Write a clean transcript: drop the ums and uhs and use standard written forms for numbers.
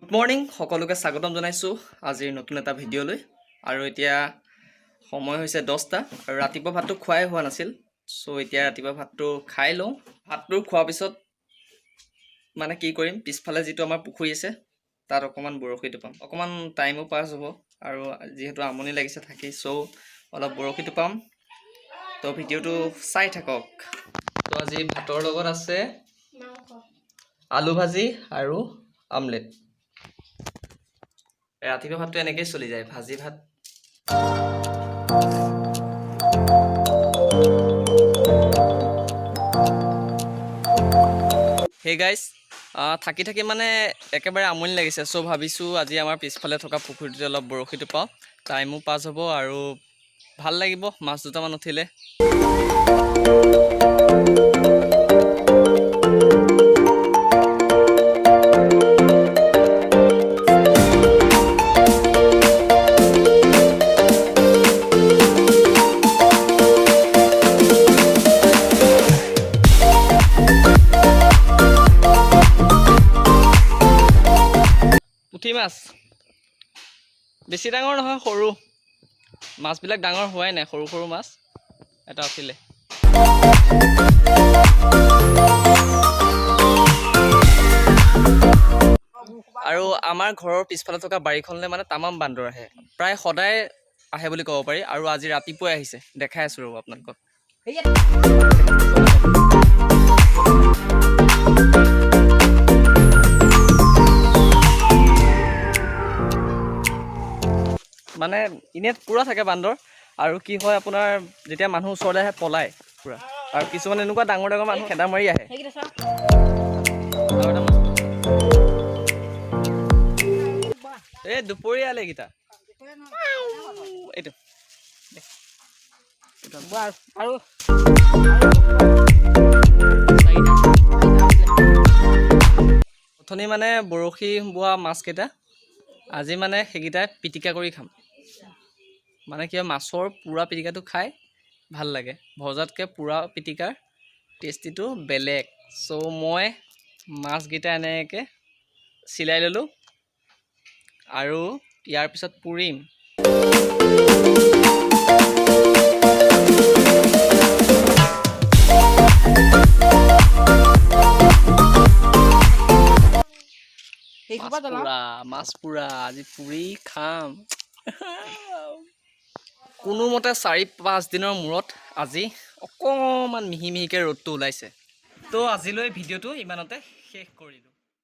Good morning সকলোকে স্বাগতম জনাইছোঁ আজিৰ নতুন এটা ভিডিঅ'লৈ। আৰু এতিয়া সময় হৈছে 10টা আৰু ৰাতিপুৱা ভাতটো খোৱাই হোৱা নাছিল। চ' এতিয়া ৰাতিপুৱা ভাতটো খাই লওঁ। ভাতটো খোৱাৰ পিছত মানে কি কৰিম, পিছফালে যিটো আমাৰ পুখুৰী আছে তাত অকণমান বৰশীটো পাম, অকণমান টাইমো পাছ হ'ব আৰু যিহেতু আমনি লাগিছে থাকি, চ' অলপ বৰশীটো পাম। তো ভিডিঅ'টো চাই থাকক। তো আজি ভাতৰ লগত আছে আলু ভাজি আৰু আমলেট। ৰাতিপুৱা ভাতটো এনেকেই চলি যায়, ভাজি ভাত। হে গাইজ, থাকি থাকি মানে একেবাৰে আমনি লাগিছে। চ' ভাবিছোঁ আজি আমাৰ পিছফালে থকা পুখুৰীটোতে অলপ বৰশীটো পাওঁ, টাইমো পাছ হ'ব আৰু ভাল লাগিব মাছ দুটামান উঠিলে। পুঠি মাছ বেছি ডাঙৰ নহয়, সৰু মাছবিলাক ডাঙৰ হোৱাই নাই, সৰু সৰু মাছ এটা উঠিলে। আৰু আমাৰ ঘৰৰ পিছফালে থকা বাৰীখনলৈ মানে তামাম বান্দৰ আহে, প্ৰায় সদায় আহে বুলি ক'ব পাৰি। আৰু আজি ৰাতিপুৱাই আহিছে, দেখাই আছোঁ ৰ'ব আপোনালোকক। মানে এনেই পূৰা থাকে বান্দৰ। আৰু কি হয় আপোনাৰ, যেতিয়া মানুহ ওচৰলৈ আহে পলায় পূৰা। আৰু কিছুমান এনেকুৱা ডাঙৰ ডাঙৰ মানুহ খেদা মাৰি আহে। এই দুপৰীয়ালে এইকেইটা এইটো আৰু অথনি মানে বৰশী বোৱা মাছকেইটা আজি মানে সেইকেইটাই পিটিকা কৰি খাম। মানে কি হয়, মাছৰ পুৰা পিটিকাটো খাই ভাল লাগে, ভজাতকৈ পুৰা পিটিকাৰ টেষ্টিটো বেলেগ। চ' মই মাছকেইটা এনেকৈ চিলাই ল'লোঁ আৰু ইয়াৰ পিছত পুৰিম। মাছ পুৰা আজি পুৰি খাম। কোনোমতে 4-5 দিনৰ মূৰত আজি অকণমান মিহি মিহিকৈ ৰ'দটো ওলাইছে। তো আজিলৈ ভিডিঅ'টো ইমানতে শেষ কৰিলোঁ।